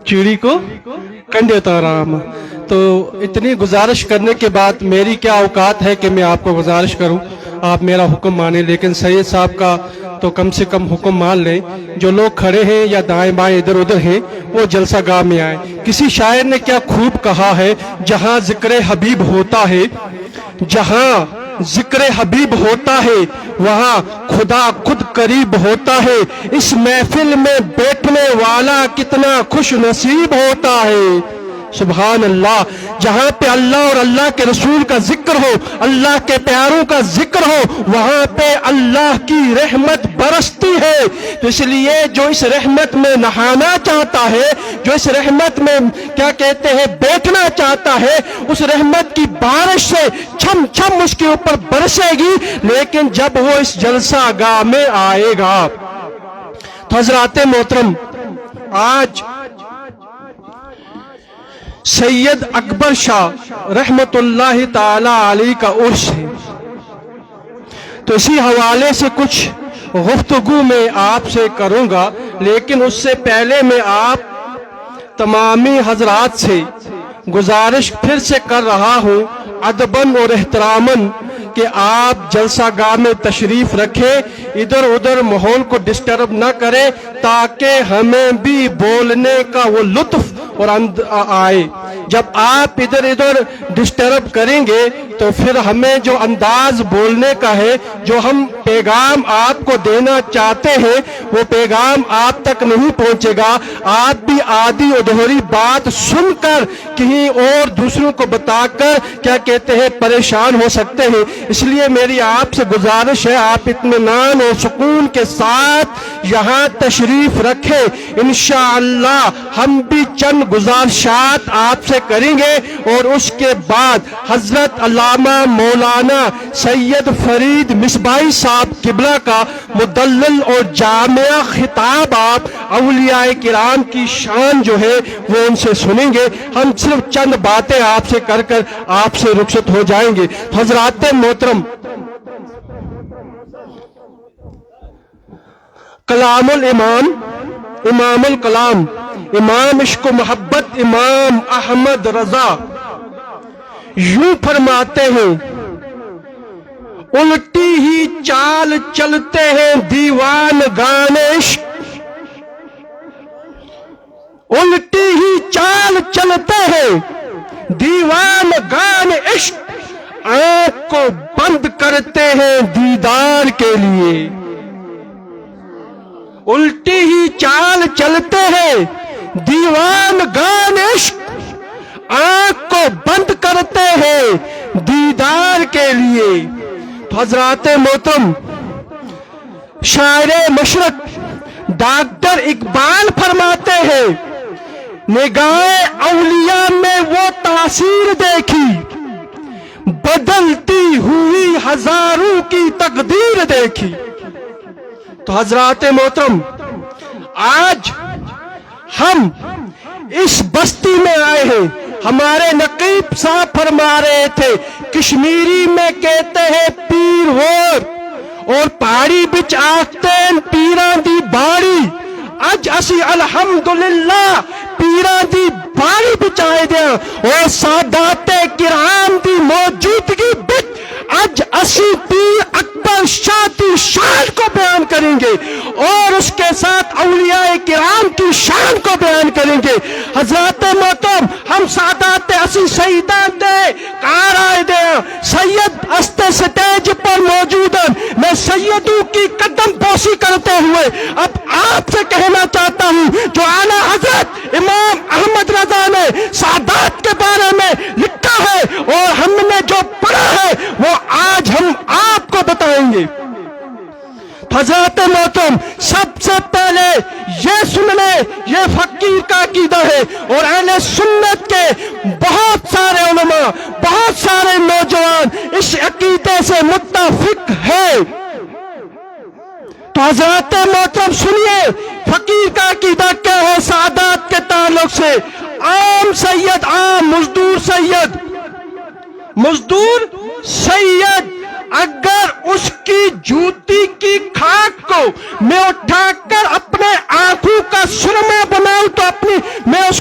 چیڑی کو کنڈے اتارام. تو اتنی گزارش کرنے کے بعد میری کیا اوقات ہے کہ میں آپ کو گزارش کروں, آپ میرا حکم مانیں, لیکن سید صاحب کا تو کم سے کم حکم مان لیں. جو لوگ کھڑے ہیں یا دائیں بائیں ادھر ادھر ہیں وہ جلسہ گاہ میں آئیں. کسی شاعر نے کیا خوب کہا ہے, جہاں ذکر حبیب ہوتا ہے, جہاں ذکر حبیب ہوتا ہے وہاں خدا خود قریب ہوتا ہے. اس محفل میں بیٹھنے والا کتنا خوش نصیب ہوتا ہے. سبحان اللہ. جہاں پہ اللہ اور اللہ کے رسول کا ذکر ہو, اللہ کے پیاروں کا ذکر ہو, وہاں پہ اللہ کی رحمت برستی ہے. تو اس لیے جو اس رحمت میں نہانا چاہتا ہے, جو اس رحمت میں کیا کہتے ہیں بیٹھنا چاہتا ہے, اس رحمت کی بارش سے چھم چھم اس کے اوپر برسے گی. لیکن جب وہ اس جلسہ گاہ میں آئے گا. تو حضرات محترم, آج سید اکبر شاہ رحمت اللہ تعالی علیہ کا عرس ہے. تو اسی حوالے سے کچھ گفتگو میں آپ سے کروں گا, لیکن اس سے پہلے میں آپ تمامی حضرات سے گزارش پھر سے کر رہا ہوں ادباً اور احتراماً کہ آپ جلسہ گاہ میں تشریف رکھیں, ادھر ادھر ماحول کو ڈسٹرب نہ کریں تاکہ ہمیں بھی بولنے کا وہ لطف اور آئے. جب آپ ادھر ادھر ڈسٹرب کریں گے تو پھر ہمیں جو انداز بولنے کا ہے, جو ہم پیغام آپ کو دینا چاہتے ہیں, وہ پیغام آپ تک نہیں پہنچے گا. آپ بھی آدھی ادھوری بات سن کر کہیں اور دوسروں کو بتا کر کیا کہتے ہیں پریشان ہو سکتے ہیں. اس لیے میری آپ سے گزارش ہے آپ اطمینان اور سکون کے ساتھ یہاں تشریف رکھیں. انشاءاللہ ہم بھی چند گزارشات آپ سے کریں گے اور اس کے بعد حضرت علامہ مولانا سید فرید مصباحی صاحب قبلہ کا مدلل اور جامع خطاب آپ اولیاء کرام کی شان جو ہے وہ ان سے سنیں گے. ہم صرف چند باتیں آپ سے کر کر آپ سے رخصت ہو جائیں گے. حضرات محترم, کلام الامام, امام الکلام, امام عشق و محبت, امام احمد رضا یوں فرماتے ہیں, الٹی ہی چال چلتے ہیں دیوان گان عشق, الٹی ہی چال چلتے ہیں دیوان گان عشق, آنکھ کو بند کرتے ہیں دیدار کے لیے. الٹی ہی چال چلتے ہیں دیوان گان عشق, آنکھ کو بند کرتے ہیں دیدار کے لیے. تو حضرات محترم, شاعر مشرق ڈاکٹر اقبال فرماتے ہیں, نگاہ اولیاء میں وہ تاثیر دیکھی, بدلتی ہوئی ہزاروں کی تقدیر دیکھی. تو حضرات محترم, آج ہم اس بستی میں آئے ہیں. ہمارے نقیب صاحب فرما رہے تھے, کشمیری میں کہتے ہیں پیر وور, اور پہاڑی بچ آختین پیران دی باڑی. اج اسی الحمدللہ پیران دی باڑی بچائے دیا, اور سادات کرام دی موجودگی بچ اج اسی پیر اکبر شاہ کی شان کو بیان کریں گے اور اس کے ساتھ اولیاء کرام کی شان کو بیان کریں گے. حضرات محترم, ہم سادات اسی سیدان دے کار آئے دے سید استے سٹیج پر موجود ہیں. میں سیدوں کی قدم بوسی کرتے ہوئے اب آپ سے کہنا چاہتا ہوں, جو اعلیٰ حضرت امام احمد رضا نے سادات کے بارے میں لکھا ہے اور ہم نے جو پڑھا ہے وہ آج ہم آپ کو بتائیں گے. حضرات محترم, سب سے پہلے یہ سن لیں, یہ فقیر کا عقیدہ ہے اور اہل سنت کے بہت سارے علماء, بہت سارے نوجوان اس عقیدے سے متفق ہیں. تو حضرات محترم سنیے, فقیر کا عقیدہ کیا ہے سعادت کے تعلق سے. عام سید, عام مزدور سید, مزدور سید اگر اس کی جوتی کی خاک کو میں اٹھا کر اپنے آنکھوں کا سرما بناؤں تو میں اس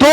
2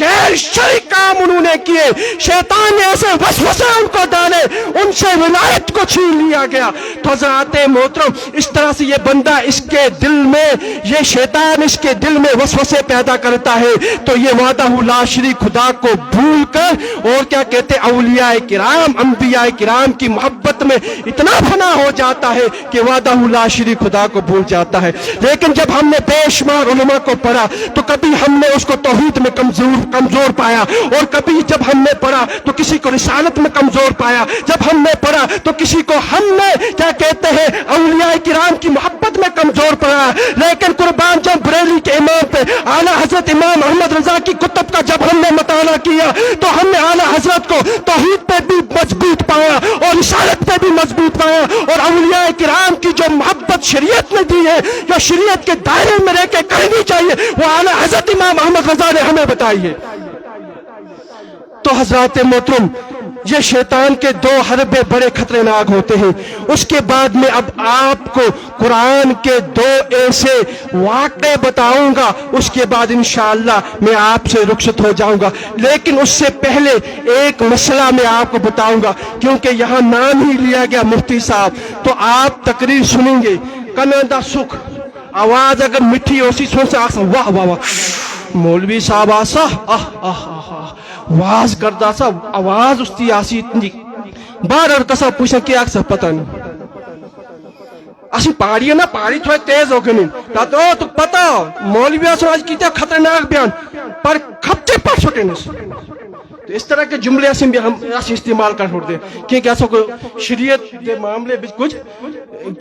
غیر شرعی کام انہوں نے کیے، شیطان نے ایسے وسوسے ان کو ڈالے، ان سے ولایت کو چھین لیا گیا۔ تو حضرات محترم اس طرح سے یہ بندہ، اس کے دل میں یہ شیطان اس کے دل میں وسوسے پیدا کرتا ہے، تو یہ وحدہ لا شریک خدا کو بھول کر اور کیا کہتے اولیاء کرام انبیاء کرام کی محبت میں اتنا فنا ہو جاتا ہے کہ وحدہ لا شریک خدا کو بھول جاتا ہے۔ لیکن جب ہم نے بے شمار علماء کو پڑھا تو کبھی ہم نے اس کو توحید میں کمزور پایا، اور کبھی جب ہم نے پڑھا تو کسی کو رسالت میں کمزور پایا، جب ہم نے پڑھا تو کسی کو ہم نے کیا کہتے ہیں اولیاء کرام کی محبت میں کمزور پایا۔ لیکن قربان جب بریلی کے امام پہ اعلیٰ حضرت امام احمد رضا کی کتب کا جب ہم نے مطالعہ کیا تو ہم نے اعلیٰ حضرت کو توحید پہ بھی مضبوط پایا اور رسالت پہ بھی مضبوط پایا، اور اولیاء کرام کی جو محبت شریعت نے دی ہے، جو شریعت کے دائرے میں رہ کے کرنی چاہیے، وہ اعلیٰ حضرت امام احمد رضا نے ہمیں بتائی ہے۔ تو حضرات محترم یہ شیطان کے دو حربے بڑے خطرناک ہوتے ہیں۔ اس کے بعد میں اب آپ کو قرآن کے دو ایسے واقعے بتاؤں گا، اس کے بعد انشاءاللہ میں آپ سے رخصت ہو جاؤں گا۔ لیکن اس سے پہلے ایک مسئلہ میں آپ کو بتاؤں گا، کیونکہ یہاں نام ہی لیا گیا مفتی صاحب، تو آپ تقریر سنیں گے۔ کنندہ سکھ آواز اگر میٹھی ہوسی سن سے آسا واہ واہ واہ، مولوی صاحب آسا واز کردہ سا آواز استی آسی اتنی بار اور کسا پوچھنا کیا اکسا پتہ نہیں اسی پہاڑی ہے نا، پہاڑی تھوڑے تیز ہو گئی تو تو پتہ مولوی آسا آج کیتے خطرناک بیان پر کھپچے پر چھوٹے نس، تو اس طرح کے جملے اسیں بھی ہم استعمال کر چھوڑ دیں، کیونکہ ایسا کوئی شریعت کے معاملے بھی کچھ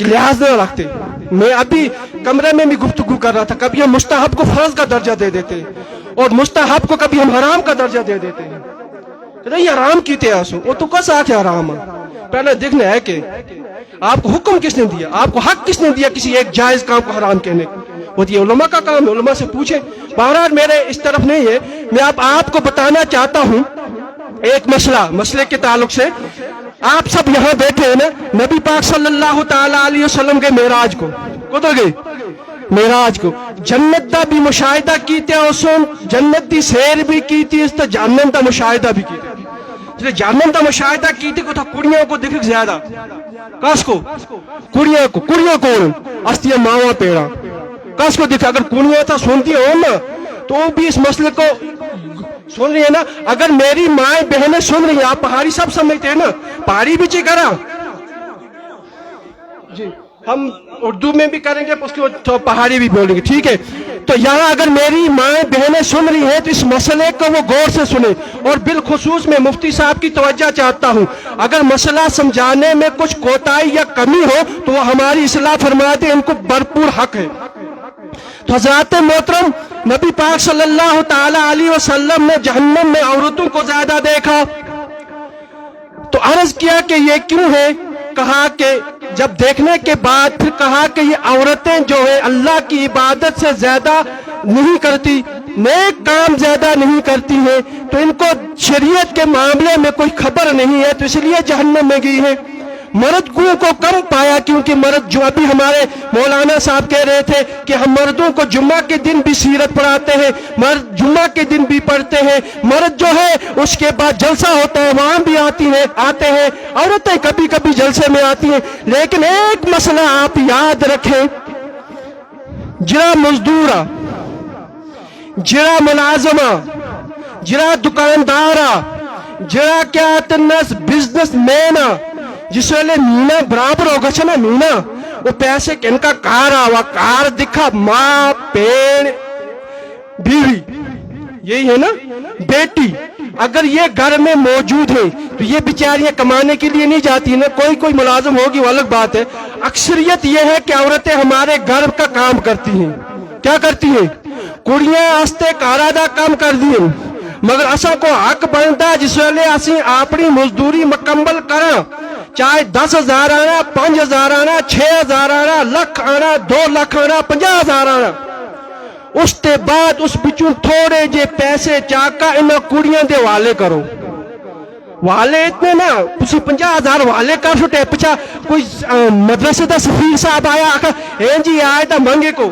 لحاظ نہ رکھتے۔ میں ابھی کمرے میں بھی گفتگو کر رہا تھا، کبھی ہم مستحب کو فرض کا درجہ دے دیتے اور مستحب کو کبھی ہم حرام کا درجہ دے دیتے ہیں۔ یہ حرام کیتے آسو وہ تو کس آکھ حرام ہے، پہلے دیکھنا ہے کہ آپ کو حکم کس نے دیا، آپ کو حق کس نے دیا کسی ایک جائز کام کو حرام کہنے کو، وہ یہ علماء کا کام ہے، علماء سے پوچھیں۔ بہرحال میرے اس طرف نہیں ہے، میں آپ کو بتانا چاہتا ہوں ایک مسئلے کے تعلق سے۔ آپ سب یہاں بیٹھے ہیں نا، نبی پاک صلی اللہ تعالی علیہ وسلم کے معراج کو کدھر گئے؟ معراج کو جنت دا بھی مشاہدہ کیتے اسن، جنت دی سیر بھی کیتی، اس تا جہنم دا مشاہدہ بھی کیتے۔ جہنم دا مشاہدہ کیتے کو تھا کڑیوں کو دیکھ زیادہ، کس کو؟ کڑیوں کو استی ماوا پیڑا کس کو دیکھا؟ اگر کڑیوں تھا سنتی ہو نا تو بھی اس مسئلے کو سن رہی ہے نا۔ اگر میری مائیں بہنیں سن رہی ہیں، آپ پہاڑی سب سمجھتے ہیں نا، پہاڑی بھی چیک کرا جی، ہم اردو میں بھی کریں گے اس کو پہاڑی بھی بولیں گے، ٹھیک ہے؟ تو یہاں اگر میری مائیں بہنیں سن رہی ہیں تو اس مسئلے کو وہ غور سے سنیں، اور بالخصوص میں مفتی صاحب کی توجہ چاہتا ہوں، اگر مسئلہ سمجھانے میں کچھ کوتاہی یا کمی ہو تو وہ ہماری اصلاح فرما دیں، ان کو بھرپور حق ہے۔ تو حضرات محترم نبی پاک صلی اللہ تعالی علیہ وسلم نے جہنم میں عورتوں کو زیادہ دیکھا، تو عرض کیا کہ یہ کیوں ہے؟ کہا کہ جب دیکھنے کے بعد پھر کہا کہ یہ عورتیں جو ہے اللہ کی عبادت سے زیادہ نہیں کرتی، نیک کام زیادہ نہیں کرتی ہیں، تو ان کو شریعت کے معاملے میں کوئی خبر نہیں ہے، تو اس لیے جہنم میں گئی ہیں۔ مرد کو کم پایا، کیونکہ مرد جو ابھی ہمارے مولانا صاحب کہہ رہے تھے کہ ہم مردوں کو جمعہ کے دن بھی سیرت پڑھاتے ہیں، مرد جمعہ کے دن بھی پڑھتے ہیں، مرد جو ہے اس کے بعد جلسہ ہوتا ہے وہاں بھی آتے ہیں، عورتیں کبھی کبھی جلسے میں آتی ہیں۔ لیکن ایک مسئلہ آپ یاد رکھیں، جرا مزدورہ، جرا ملازمہ، جرا دکاندارہ، جرا کیا تنس بزنس مینا، جس ویلے مینا برابر ہوگا چھنا مینا وہ پیسے کن کا کار آوا، کار دکھا، ماں پیڑ بیوی، یہی ہے نا، بیٹی، اگر یہ گھر میں موجود ہے تو یہ بیچاریاں کمانے کے لیے نہیں جاتی نا، کوئی ملازم ہوگی وہ الگ بات ہے۔ اکثریت یہ ہے کہ عورتیں ہمارے گھر کا کام کرتی ہیں، کیا کرتی ہیں؟ کڑیاں آستے کارا دا کام کر دیں، مگر اسا کو حق بنتا جس ویلے اسی اپنی مزدوری مکمل کرا، چاہے 10,000 آنا، 5,000 آنا، 6,000 آنا، لکھ آنا، 2 لاکھ آنا، 50,000 آنا، اس کے بعد اس بچوں تھوڑے جے پیسے چاکا انہاں کڑیاں دے والے کرو، والے اتنے نا اسی 50,000 والے کر چھوٹے، پچھا کوئی مدرسے دا سفیر صاحب آیا آکھا این جی آئے تا منگے کو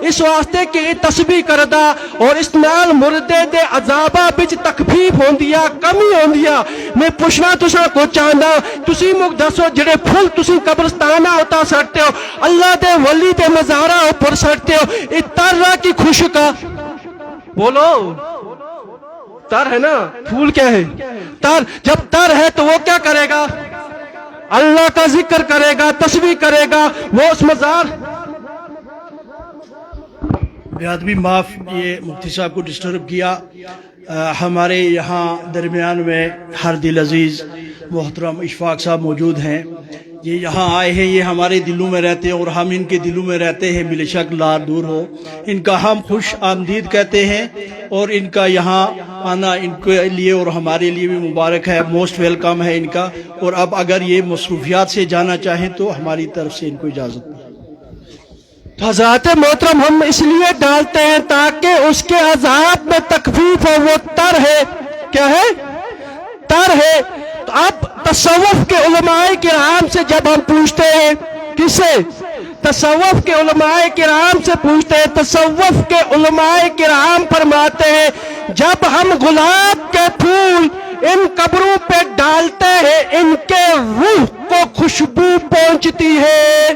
اس واسطے کہ یہ تسبیح کردا اور اس نال مردے دے عذاباں وچ تخفیف ہوندی ہے، کمی ہوندی ہے۔ میں پوچھنا تساں کو چاہندا تسی مک دسو جڑے پھل تسی قبرستاناں ہوتا سڑتے ہو، اللہ دے ولی دے مزاراں اوپر سڑتے ہو، یہ تر کی خشک ہے؟ بولو، تر ہے نا، پھول کیا ہے؟ تر۔ جب تر ہے تو وہ کیا کرے گا؟ اللہ کا ذکر کرے گا، تسبیح کرے گا، وہ اس مزار۔ بے معاف، یہ مفتی صاحب کو ڈسٹرب کیا۔ ہمارے یہاں درمیان میں ہر دل عزیز محترم اشفاق صاحب موجود ہیں، یہ یہاں آئے ہیں، یہ ہمارے دلوں میں رہتے ہیں اور ہم ان کے دلوں میں رہتے ہیں، بلا شک لا دور ہو۔ ان کا ہم خوش آمدید کہتے ہیں اور ان کا یہاں آنا ان کے لیے اور ہمارے لیے بھی مبارک ہے، موسٹ ویلکم ہے ان کا۔ اور اب اگر یہ مصروفیات سے جانا چاہیں تو ہماری طرف سے ان کو اجازت دیں۔ حضرات محترم، ہم اس لیے ڈالتے ہیں تاکہ اس کے عذاب میں تخفیف ہو۔ وہ تر ہے، کیا ہے؟ تر ہے۔ تو اب تصوف کے علماء کرام سے جب ہم پوچھتے ہیں، کس سے؟ تصوف کے علماء کرام سے پوچھتے ہیں، تصوف کے علماء کرام فرماتے ہیں جب ہم گلاب کے پھول ان قبروں پہ ڈالتے ہیں ان کے روح کو خوشبو پہنچتی ہے۔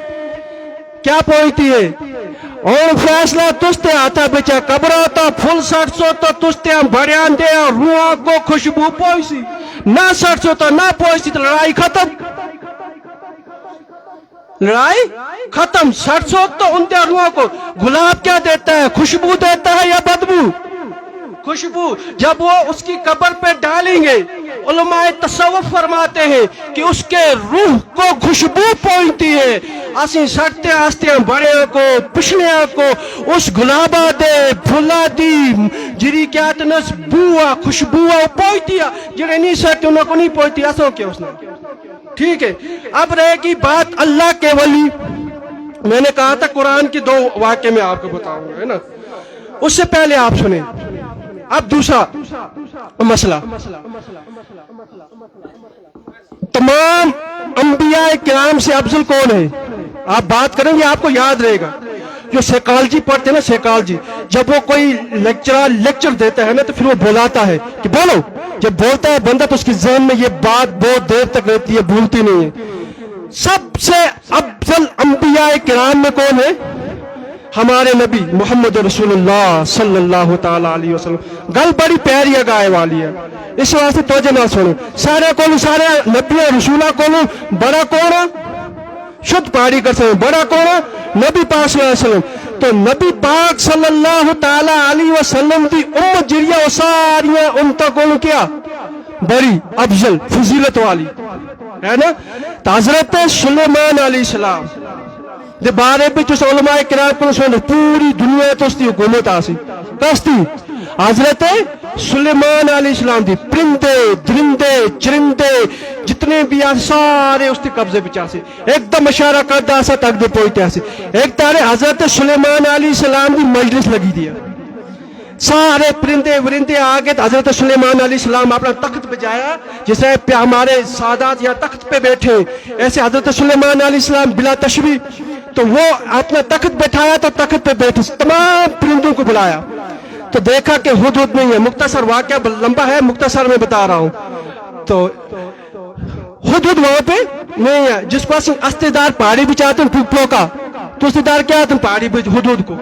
کیا پہنچتی ہے؟ اور فیصلہ تستے آتا بچہ قبر آتا پھول سٹ سو تو تستے ہم بڑیاں دے اور روحاں کو خوشبو پہنچتی، نہ سٹ سو تو نہ پہنچتی تو لڑائی ختم، لڑائی ختم۔ سٹ سو تو ان دے روحاں کو۔ گلاب کیا دیتا ہے؟ خوشبو دیتا ہے یا بدبو؟ خوشبو۔ جب وہ اس کی قبر پہ ڈالیں گے، علماء تصوف فرماتے ہیں کہ اس کے روح کو خوشبو پہنچتی ہے۔ اسی سٹتے آستے بڑے کو پچھلے کو اس گلابا دے پھلا دی جری کیا تنس بوا خوشبو پہنچتی ہے، جڑے نہیں سٹتے انہوں کو نہیں پہنچتی، ایسا کیا اس نے؟ ٹھیک ہے۔ اب رہے گی بات اللہ کے ولی۔ میں نے کہا تھا قرآن کی دو واقعے میں آپ کو بتاؤں گا، ہے نا؟ اس سے پہلے آپ سنیں۔ اب دوسرا مسئلہ، تمام انبیاء کرام سے افضل کون ہے؟ آپ بات کریں گے آپ کو یاد رہے گا۔ جو سائیکالوجی پڑھتے ہیں نا، سائیکالوجی، جب وہ کوئی لیکچر دیتا ہے نا تو پھر وہ بلاتا ہے کہ بولو۔ جب بولتا ہے بندہ تو اس کی ذہن میں یہ بات بہت دیر تک رہتی ہے، بھولتی نہیں ہے۔ سب سے افضل انبیاء کرام میں کون ہے؟ ہمارے نبی محمد رسول اللہ صلی اللہ تعالی علیہ وسلم۔ گل بڑی پیاری گائے والی ہے، اس واسطے توجہ نہ سنو۔ سارے کو سارے نبی رسولہ کو بڑا کون ہے؟ شد پہاڑی کر سکتے، بڑا کون ہے؟ نبی پاک صلی اللہ علیہ وسلم۔ تو نبی پاک صلی اللہ تعالی علیہ وسلم دی امت جڑیاں ساریاں امتوں کو کیا بڑی افضل فضیلت والی ہے نا۔ تو حضرت سلیمان علیہ السلام دے بارے بھی جو علماء کرام کو سن پوری دنیا تو اس کی حکومت آسی کستی حضرت سلیمان علیہ السلام دی، پرندے درندے چرندے جتنے بھی آسے سارے اس کے قبضے بچ آسے، ایک دم اشارہ کردا آسا تک دے پہنچتے آسے۔ ایک تارے حضرت سلیمان علیہ السلام دی مجلس لگی دیا، سارے پرندے ورندے آگے، حضرت سلیمان علیہ السلام اپنا تخت بجایا، جیسے ہمارے سادات یا تخت پہ بیٹھے، ایسے حضرت سلیمان علیہ السلام بلا تشبیہ تو وہ اپنا تخت بیٹھایا تو تخت پہ بیٹھے تمام پرندوں کو بلایا تو دیکھا کہ ہدہد نہیں ہے۔ مختصر واقعہ لمبا ہے، مختصر میں بتا رہا ہوں۔ تو ہدہد وہاں پہ نہیں ہے، جس پاس استدار پہاڑی بچاتے ہیں ٹوکڑوں کا، تو استدار کیا آتے ہیں پہاڑی بچ ہدہد کو،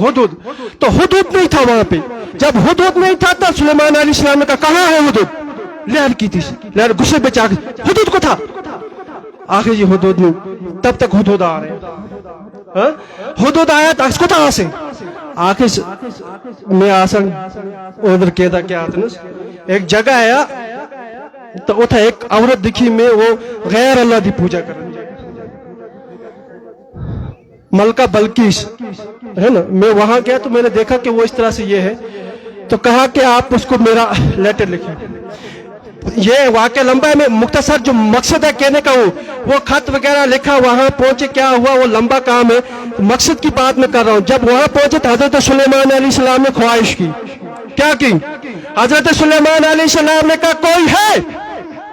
ہدہد۔ تو ہدہد نہیں تھا وہاں پہ۔ جب ہدہد نہیں تھا تو سلیمان علیہ السلام نے کہا کہاں ہے ہدہد؟ لہر کی تھی، لہر غصے بچا کے ہدہد کو تھا آخر جی ہدہد نہیں، تب تک ہدہد آ رہے ہیں۔ ہدہد آیا تو اس کو تھا آسے آخر میں آسن ادھر کہتا کیا آتے ہیں ایک جگہ آیا تو اتھا ایک عورت دکھی میں وہ غیر اللہ دی پوجا کرنے ملکہ بلقیس ہے نا۔ میں وہاں گیا تو میں نے دیکھا کہ وہ اس طرح سے یہ ہے، تو کہا کہ آپ اس کو میرا لیٹر لکھیں۔ یہ واقعہ لمبا ہے، میں مختصر جو مقصد ہے کہنے کا وہ خط وغیرہ لکھا، وہاں پہنچے کیا ہوا وہ لمبا کام ہے، مقصد کی بات میں کر رہا ہوں۔ جب وہاں پہنچے تو حضرت سلیمان علیہ السلام نے خواہش کی، کیا کی؟ حضرت سلیمان علیہ السلام نے کہا کوئی ہے،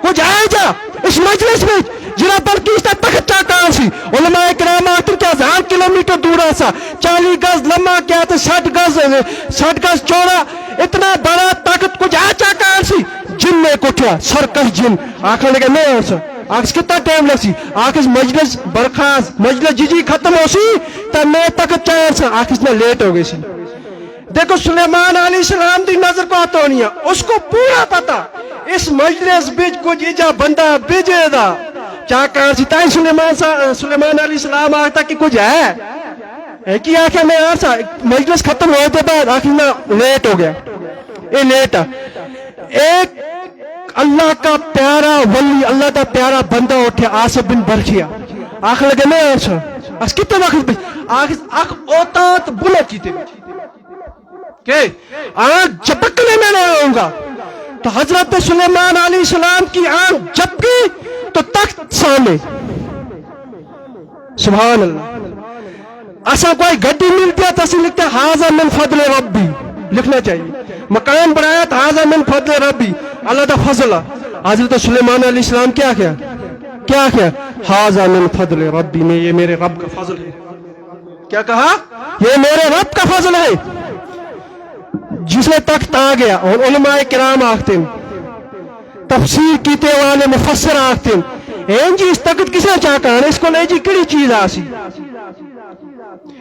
کچھ آئے جا اس مجلس میں، جناب بلکہ تخت کہاں سی علماء کرام آتے کیا 1000 کلومیٹر دور ایسا 40 گز لمبا کیا تھا 60 گز چوڑا اتنا بڑا تخت کچھ آچا کہاں سی جن نے کٹھیا سرکش جن آخر لگا نہیں ایسا آخر کتنا ٹائم لگ سی آخر مجلس برخاست مجلس جی ختم ہو سی تب میں تخت چاہے سا آخر میں لیٹ ہو گئی سی دیکھو سلیمان علیہ السلام دی نظر کو آتا ہونی ہے اس کو پورا پتا اس مجلس بیچ کچھ ایجا بندہ بیجے دا چاہ کہاں سی تائیں سلیمان علیہ السلام آتا کہ کچھ ہے کہ آخر میں آسا مجلس ختم ہوتے بعد آخر میں لیٹ ہو گیا یہ لیٹ ایک اللہ کا پیارا ولی اللہ کا پیارا بندہ اٹھے آصف بن برخیا آخر لگے میں آسا اس کتنے وقت آخ اوتات بلا کیتے کہ آنکھ جھپکنے میں نہیں آؤں گا تو حضرت سلیمان علیہ السلام کی آنکھ جھپکی تو تخت سامنے سبحان اللہ ایسا کوئی گڈی ملتی ہے تو لکھتے ہیں حاضر من فضل ربی لکھنا چاہیے مکان بنایا تو حاضر من فضل ربی اللہ کا فضل حضرت سلیمان علیہ السلام کیا کیا حاضر من فضل ربی میں یہ میرے رب کا فضل ہے کیا کہا یہ میرے رب کا فضل ہے جس میں تخت آ گیا اور علماء کرام آختے ہیں تفسیر کیتے والے مفسر آختے ہیں جی اس تخت کس نے چاہ کہا اس کو نہیں جی کڑی چیز آسی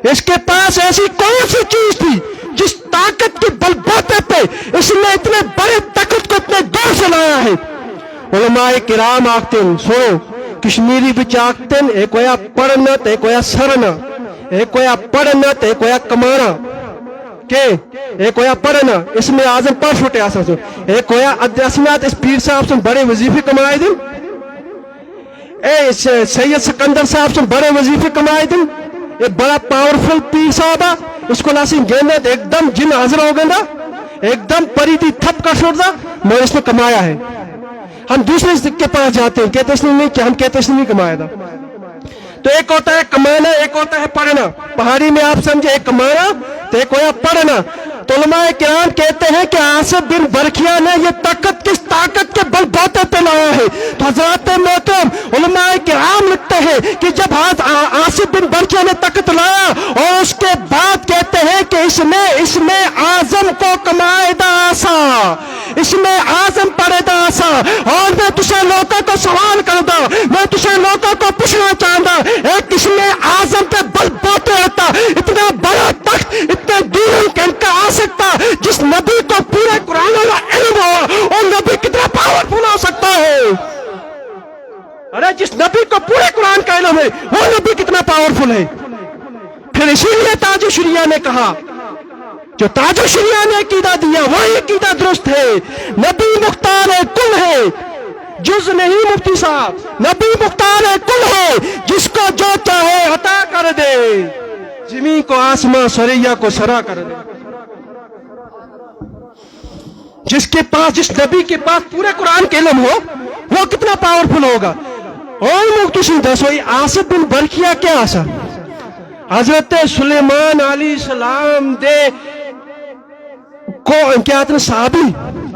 اس کے پاس ایسی کون سی چیز تھی جس طاقت کے بل بوتے پہ اس نے اتنے بڑے تخت کو اتنے دور سے لایا ہے علماء کرام آختے ہیں سنو کشمیری بچ آختے ہیں ایک ہویا پڑھنت ایک ہویا سرنا ایک ہویا پڑھنت ایک ہویا کمانا کہ ایک ہویا پڑھنا اس میں آزم پڑھ چھوٹے آسا سو ایک ہویا ادیاسمیات اس پیر صاحب سے بڑے وظیفے کمائے دن سید سکندر صاحب سے بڑے وظیفے کمائے دن ایک بڑا پاورفل پیر صاحب ہے اس کو لاسی گیندت ایک دم جن حاضر ہو گئے ایک دم پری تھی تھپ کا چھوڑ دا میں اس نے کمایا ہے ہم دوسرے کے پاس جاتے ہیں کہتے اس نے نہیں کہ ہم کہتے اس نے نہیں کمایا تھا تو ایک ہوتا ہے کمانا ایک ہوتا ہے پڑھنا پہاڑی میں آپ سمجھے ایک کمانا تو ایک ہویا پڑھنا تو علماء کرام کہتے ہیں کہ آصف بن برخیا نے یہ طاقت کس طاقت کے بل بوتے پہ لایا ہے تو حضرات محترم علماء کرام لکھتے ہیں کہ جب آصف بن برخیا نے طاقت لایا اور اس کے بعد کہتے ہیں کہ اس میں اعظم کو کمائے دا آسا اس میں اعظم پڑے دا آسا اور میں تجھے لوگوں کو سوال کر دا میں تجھے لوگوں کو پوچھنا چاہتا ایک اس میں اعظم پہ بل بوتے ہوتا اتنا بڑا تخت اتنے دور کا آ سکتا جس نبی کو پورے قرآن کا علم ہو اور نبی کتنا پاورفل ہو سکتا ہے ارے جس نبی کو پورے قرآن کا علم ہے وہ نبی کتنا پاورفل ہے پھر اسی لیے تاج الشریعہ نے کہا جو تاج الشریعہ نے عقیدہ دیا وہی عقیدہ درست ہے نبی مختار کل ہے جز نہیں مفتی صاحب نبی مختار کل ہے جس کو جو چاہے عطا کر دے زمین کو آسمان سریا کو سرا کر دے جس نبی کے پاس پورے قرآن کے علم ہو وہ کتنا پاورفل ہوگا اور مختصر دسو آصف بن برخیا کیا آسا حضرت سلیمان علیہ السلام دے کو کیا آتا صحابی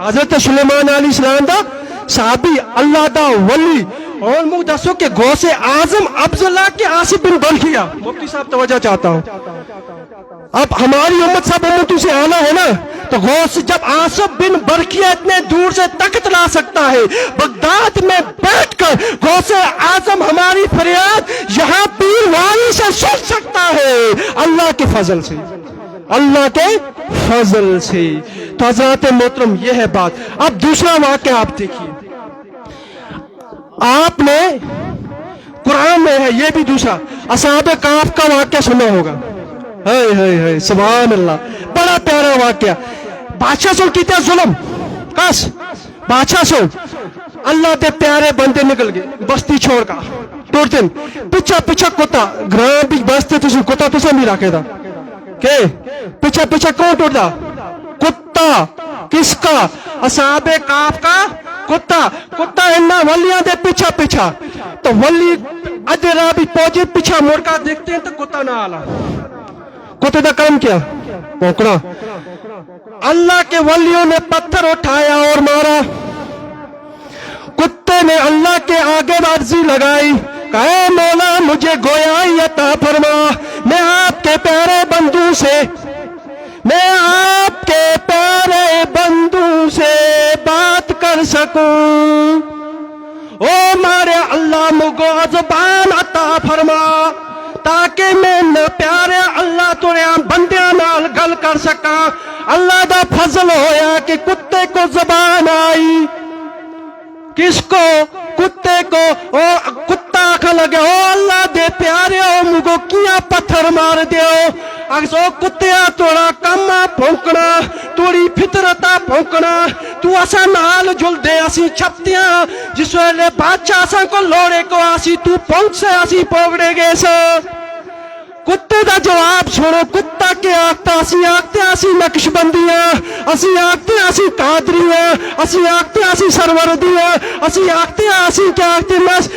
حضرت سلیمان علیہ السلام دا صحابی اللہ دا ولی اور مقدسوں کے غوث اعظم افضل کے آصف بن برخیا مفتی صاحب توجہ چاہتا ہوں اب ہماری امت سب امتوں سے آنا ہے نا تو غوث جب آصف بن برخیا اتنے دور سے تخت لا سکتا ہے بغداد میں بیٹھ کر غوث اعظم ہماری فریاد یہاں پیر والی سے سن سکتا ہے اللہ کے فضل سے اللہ کے فضل سے تو حضرات محترم یہ ہے بات اب دوسرا واقعہ آپ دیکھیے آپ نے قرآن میں ہے یہ بھی دوسرا اصحاب کہف کا واقعہ سنا ہوگا سبحان اللہ بڑا پیارا واقعہ بادشاہ سو کیتے ظلم کس بادشاہ سو اللہ دے پیارے بندے نکل گئے بستی چھوڑ کا ٹوٹ دن پیچھا کتا گرام بھی بستے تو کتا تو سب نہیں رکھے تھا کہ پیچھا کون ٹوٹ دا کتا کس کا اصحاب کہف کا کتا انہا ولیاں دے پیچھا تو ولی ادھر بھی پہنچے پیچھا موڑ کا دیکھتے ہیں تو کتا نہ آلا کتے دا کام کیا پوکڑا اللہ کے ولیوں نے پتھر اٹھایا اور مارا کتے نے اللہ کے آگے عرضی لگائی کہ اے مولا مجھے گویائی عطا فرما، میں آپ کے پیارے بندوں سے بات کر سکوں۔ او مارے اللہ مگو زبان عطا فرما تاکہ میں نہ پیارے اللہ تیرے بندیاں نال گل کر سکاں۔ اللہ دا فضل ہویا کہ کتے کو زبان آئی۔ کس کو؟ کتے کو۔ او کتا آکھا لگے او اللہ دے پیارے او مگو کیا پتھر مار دیو۔ اگسو کتیا توڑا کما پھونکنا، توڑی فطرتا پھونکنا، تو اسا نال جل دے اسی چھپتیاں، جس ویلے بادشاہ اسا کو لوڑے کو آسی تو پھونک سے اسی پوگڑے گے سا۔ کتے دا جواب سنو، کتا کے آکتا اسی نقش بندیاں، اسی آکتے اسی قادریاں، اسی آکتے اسی سروردیاں، اسی کیا آکتے مس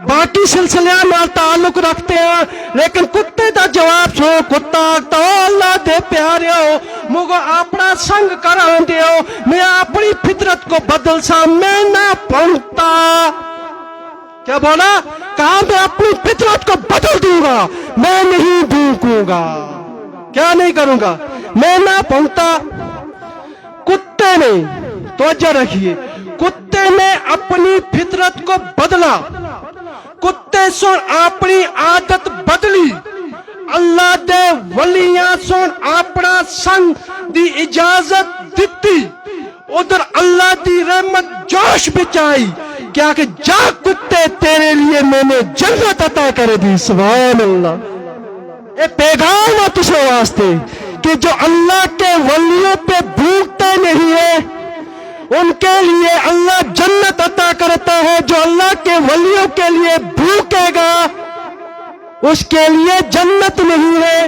باقی سلسلیاں نال تعلق رکھتے ہیں، لیکن کتے دا جواب سنو، کتا آکتا او اللہ دے پیارے ہو مگو اپنا سنگ کران دیو، میں اپنی فطرت کو بدل سا، میں نہ پھونکتا۔ کیا بولا؟ کہا میں اپنی فطرت کو بدل دوں گا، میں نہیں بھونکوں گا۔ کیا نہیں کروں گا؟ میں نہ پھونکتا۔ کتے نے، توجہ رکھیے، کتے نے اپنی فطرت کو بدلا، کتے سن اپنی عادت بدلی، اللہ دے ولیاں سن اپنا سنگ دی اجازت دیتی، ادھر اللہ دی رحمت جوش بچائی، کیا کہ جا کتے تیرے لیے میں نے جنت عطا کر دی۔ سبحان اللہ۔ اے پیغام ہے تجھے واسطے کہ جو اللہ کے ولیوں پہ بھوکتے نہیں ہے ان کے لیے اللہ جنت عطا کرتا ہے، جو اللہ کے ولیوں کے لیے بھوکے گا اس کے لیے جنت نہیں ہے۔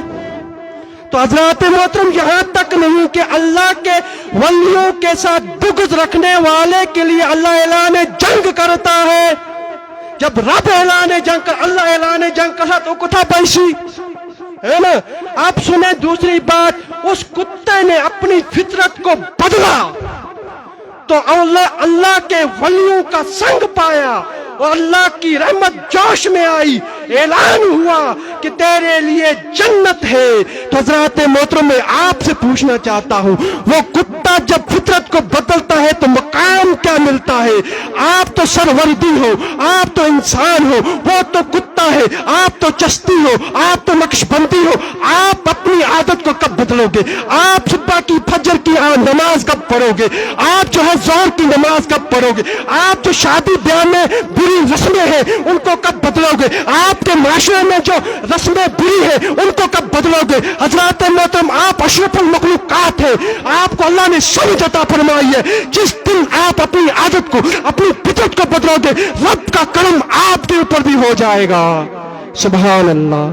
تو حضرات محترم یہاں تک نہیں کہ اللہ کے ولیوں کے ساتھ بغض رکھنے والے کے لیے اللہ اعلان جنگ کرتا ہے۔ جب رب اعلان جنگ کر، اللہ اعلان جنگ کرتا تو کتھا پیسی ہے نا۔ آپ سنیں دوسری بات، اس کتے نے اپنی فطرت کو بدلا تو اللہ کے ولیوں کا سنگ پایا اور اللہ کی رحمت جوش میں آئی، اعلان ہوا کہ تیرے لیے جنت ہے۔ تو حضرات محترم میں آپ سے پوچھنا چاہتا ہوں، وہ کتا جب فطرت کو بدلتا ہے تو مقام کیا ملتا ہے؟ آپ تو سروردی ہو، آپ تو انسان ہو، وہ تو کتا ہے، آپ تو چشتی ہو، آپ تو نقش بندی ہو۔ آپ اپنی عادت کو کب بدلو گے؟ آپ صبح کی فجر کی نماز کب پڑھو گے؟ آپ جو ہے زور کی نماز کب پڑھو گے؟ آپ جو شادی بیاہ میں بری رسمیں ہیں ان کو کب بدلو گے؟ آپ کے معاشرے میں جو رسمیں بری ہیں ان کو کب بدلو گے؟ حضرات محترم آپ اشرف المخلوقات ہیں، آپ کو اللہ نے سمجھ عطا فرمائی ہے۔ جس دن آپ اپنی عادت کو، اپنی فطرت کو بدلو گے، رب کا کرم آپ کے اوپر بھی ہو جائے گا۔ سبحان اللہ۔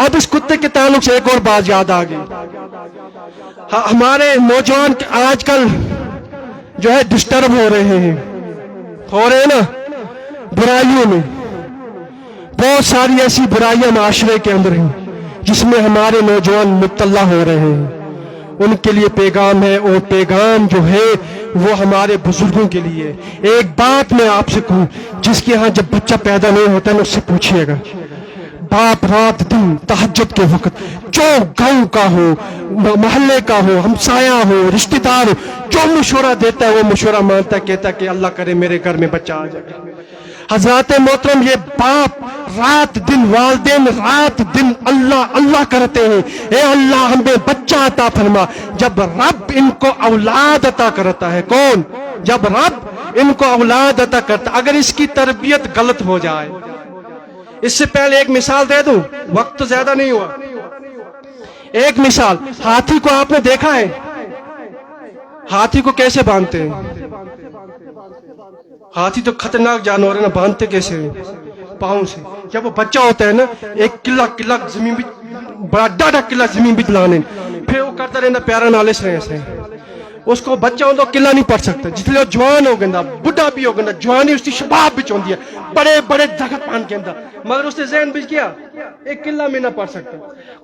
اب اس کتے کے تعلق سے ایک اور بات یاد آ گئی۔ ہمارے نوجوان آج کل جو ہے ڈسٹرب ہو رہے ہیں نا برائیوں میں۔ بہت ساری ایسی برائیاں معاشرے کے اندر ہیں جس میں ہمارے نوجوان مبتلا ہو رہے ہیں۔ ان کے لیے پیغام ہے، اور پیغام جو ہے وہ ہمارے بزرگوں کے لیے۔ ایک بات میں آپ سے کہوں، جس کے ہاں جب بچہ پیدا نہیں ہوتا ہے اس سے پوچھئے گا، باپ رات دن تہجد کے وقت جو گاؤں کا ہو، محلے کا ہو، ہمسایہ ہو، رشتہ دار ہو، جو مشورہ دیتا ہے وہ مشورہ مانتا ہے، کہتا ہے کہ اللہ کرے میرے گھر میں بچہ آ جائے۔ حضرات محترم یہ باپ رات دن، والدین رات دن اللہ اللہ کرتے ہیں، اے اللہ ہمیں بچہ عطا فرما۔ جب رب ان کو اولاد عطا کرتا ہے، کون؟ جب رب ان کو اولاد عطا کرتا ہے، اگر اس کی تربیت غلط ہو جائے۔ اس سے پہلے ایک مثال دے دوں، وقت تو زیادہ نہیں ہوا۔ ایک مثال، ہاتھی کو آپ نے دیکھا ہے؟ ہاتھی کو کیسے باندھتے ہیں؟ ہاتھی تو خطرناک جانور ہے نا، باندھتے کیسے ہیں؟ پاؤں سے۔ جب وہ بچہ ہوتا ہے نا، ایک قلعہ زمین بھی، بڑا ڈاڈا قلعہ زمین بھی لانے، پھر وہ کرتا رہنا پیارا نالے سے۔ اس کو بچہ ہوں تو قلعہ نہیں پڑھ سکتا، جس لئے وہ جوان ہو گندا، بڑھا بھی ہو گندا، جوانی اس کی شباب بھی چون دیا، بڑے بڑے درخت پان کے اندر، مگر اس نے ذہن بھی کیا ایک قلعہ میں نہ پڑھ سکتا۔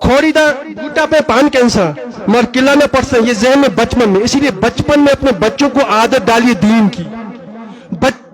کھوڑی دا بوٹا پہ پان کے انسان مگر قلعہ نہ پڑھ سکتا، یہ ذہن میں بچپن میں۔ اسی لیے بچپن میں اپنے بچوں کو عادت ڈالیے دین کی۔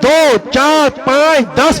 2, 4, 5, 10,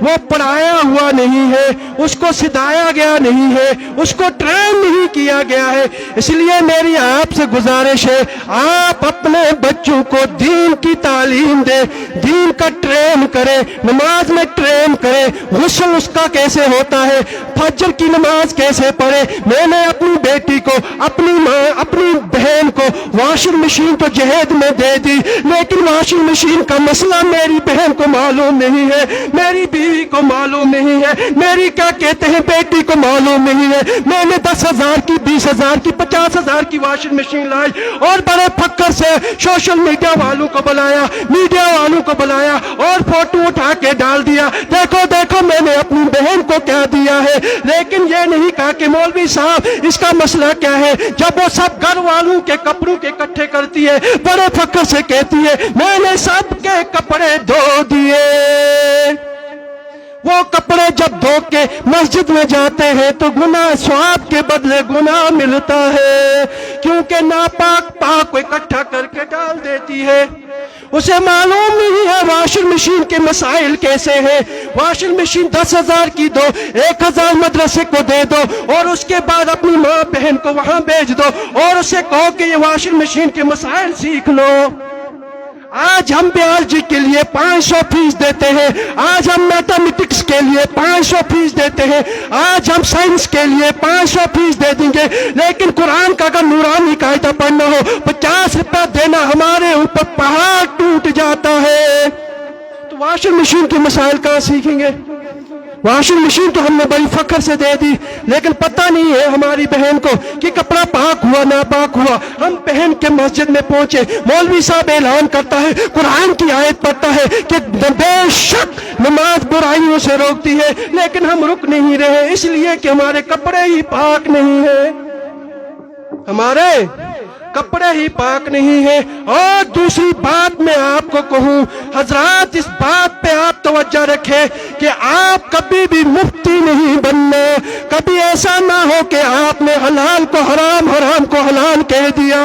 وہ پڑھایا ہوا نہیں ہے، اس کو سکھایا گیا نہیں ہے، اس کو ٹرین نہیں کیا گیا ہے۔ اس لیے میری آپ سے گزارش ہے، آپ اپنے بچوں کو دین کی تعلیم دیں، دین کا ٹرین کریں، نماز میں ٹرین کریں، غسل اس کا کیسے ہوتا ہے، فجر کی نماز کیسے پڑھے۔ میں نے اپنی بیٹی کو، اپنی ماں، اپنی بہن کو واشنگ مشین تو جہیز میں دے دی، لیکن واشنگ مشین کا مسئلہ میری بہن کو معلوم نہیں ہے، میری بیوی کو معلوم نہیں ہے، میری کیا کہتے ہیں بیٹی کو معلوم نہیں ہے۔ میں نے 10,000 کی، 20,000 کی، 50,000 کی واشنگ مشین لائی اور بڑے فخر سے سوشل میڈیا والوں کو بلایا، میڈیا والوں کو بلایا اور فوٹو اٹھا کے ڈال دیا، دیکھو دیکھو میں نے اپنی بہن کو کیا دیا ہے۔ لیکن یہ نہیں کہا کہ مولوی صاحب اس کا مسئلہ کیا ہے۔ جب وہ سب گھر والوں کے کپڑوں کے اکٹھے کرتی ہے، بڑے فخر سے کہتی ہے میں نے سب کے کپڑے دھو دیے۔ وہ کپڑے جب دھو کے مسجد میں جاتے ہیں تو گناہ ثواب کے بدلے گناہ ملتا ہے، کیونکہ ناپاک پاک کو اکٹھا کر کے ڈال دیتی ہے۔ اسے معلوم نہیں ہے واشنگ مشین کے مسائل کیسے ہیں۔ واشنگ مشین 10,000 کی دو، 1,000 مدرسے کو دے دو اور اس کے بعد اپنی ماں بہن کو وہاں بھیج دو اور اسے کہو کہ یہ واشنگ مشین کے مسائل سیکھ لو۔ آج ہم بیالوجی کے لیے 500 فیس دیتے ہیں، آج ہم میتھمیٹکس کے لیے 500 فیس دیتے ہیں، آج ہم سائنس کے لیے 500 فیس دے دیں گے، لیکن قرآن کا اگر نورانی قاعدہ پڑھنا ہو 50 روپے دینا ہمارے اوپر پہاڑ ٹوٹ جاتا ہے۔ تو واشنگ مشین کے مسائل کہاں سیکھیں گے؟ واشنگ مشین تو ہم نے بڑی فخر سے دے دی، لیکن پتہ نہیں ہے ہماری بہن کو کہ کپڑا پاک ہوا ناپاک ہوا۔ ہم پہن کے مسجد میں پہنچے، مولوی صاحب اعلان کرتا ہے، قرآن کی آیت پڑھتا ہے کہ بے شک نماز برائیوں سے روکتی ہے، لیکن ہم رک نہیں رہے اس لیے کہ ہمارے کپڑے ہی پاک نہیں ہیں، ہمارے کپڑے ہی پاک نہیں ہیں۔ اور دوسری بات میں آپ کو کہوں حضرات، اس بات پہ آپ توجہ رکھیں کہ آپ کبھی بھی مفتی نہیں بننا۔ کبھی ایسا نہ ہو کہ آپ نے حلال کو حرام، حرام کو حلال کہہ دیا۔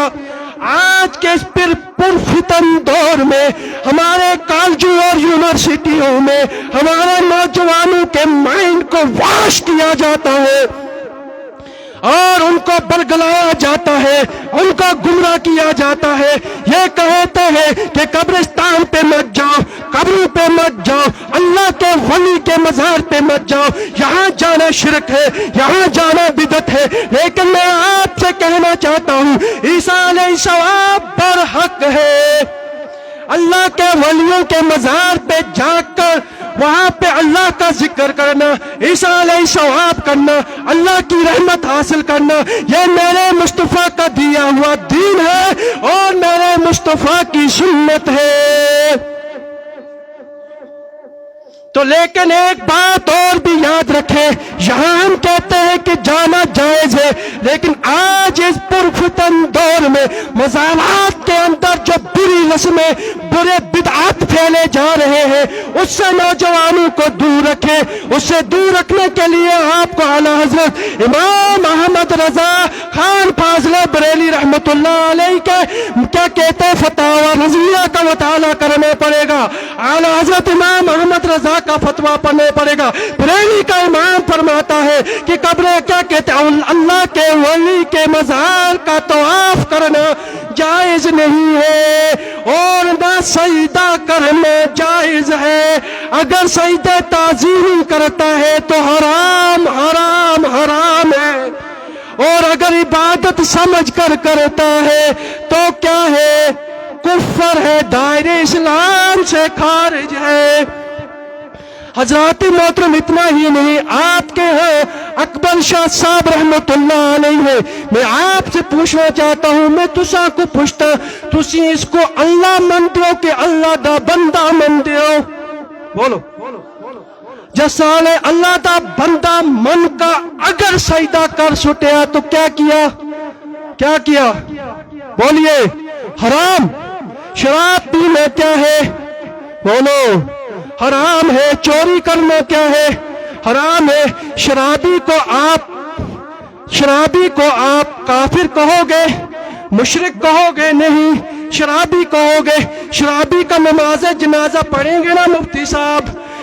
آج کے اس پرفتن دور میں ہمارے کالجوں اور یونیورسٹیوں میں ہمارے نوجوانوں کے مائنڈ کو واش کیا جاتا ہے اور ان کو برگلایا جاتا ہے، ان کو گمراہ کیا جاتا ہے۔ یہ کہتے ہیں کہ قبرستان پہ مت جاؤ، قبروں پہ مت جاؤ، اللہ کے ولی کے مزار پہ مت جاؤ، یہاں جانا شرک ہے، یہاں جانا بدعت ہے۔ لیکن میں آپ سے کہنا چاہتا ہوں عیسیٰ علیہ السلام برحق ہے۔ اللہ کے ولیوں کے مزار پہ جا کر وہاں پہ اللہ کا ذکر کرنا، عیسیٰ علیہ ثواب کرنا، اللہ کی رحمت حاصل کرنا، یہ میرے مصطفیٰ کا دیا ہوا دین ہے اور میرے مصطفیٰ کی سنت ہے۔ تو لیکن ایک بات اور بھی یاد رکھیں، یہاں ہم کہتے ہیں کہ جانا جائز ہے، لیکن آج اس پرفتن دور میں مزارات کے اندر جو بری رسمیں، برے بدعات پھیلے جا رہے ہیں، اس سے نوجوانوں کو دور رکھیں۔ اس سے دور رکھنے کے لیے آپ کو اعلیٰ حضرت امام احمد رضا خان فاضل بریلی رحمت اللہ علیہ کے کیا کہتے ہیں فتاوی رضویہ کا مطالعہ کرنا پڑے گا، اعلیٰ حضرت امام احمد رضا کا فتویٰ پڑھنا پڑے گا۔ بریلی کا امام فرماتا ہے کہ قبریں کیا کہتے ہیں اللہ کے ولی کے مزار کا طواف کرنا جائز نہیں ہے اور نہ سجدہ کرنا جائز ہے۔ اگر سجدہ تعظیم کرتا ہے تو حرام حرام حرام ہے، اور اگر عبادت سمجھ کر کرتا ہے تو کیا ہے؟ کفر ہے، دائرے اسلام سے خارج ہے۔ حضرات محترم اتنا ہی نہیں، آپ کے ہیں اکبر شاہ صاحب رحمت اللہ علیہ ہے، میں آپ سے پوچھنا چاہتا ہوں، میں تسا کو پوچھتا تسی اس کو اللہ مندیو کہ اللہ دا بندہ مندیو؟ بولو جسالے اللہ دا بندہ من کا اگر سجدہ کر سٹیا تو کیا کیا؟ کیا کیا؟ بولیے حرام۔ شراب پینا کیا ہے؟ بولو حرام ہے۔ چوری کرنا کیا ہے؟ حرام ہے۔ شرابی کو آپ کافر کہو گے، مشرک کہو گے؟ نہیں، شرابی کہو گے۔ شرابی کا نماز جنازہ پڑھیں گے نا مفتی صاحب؟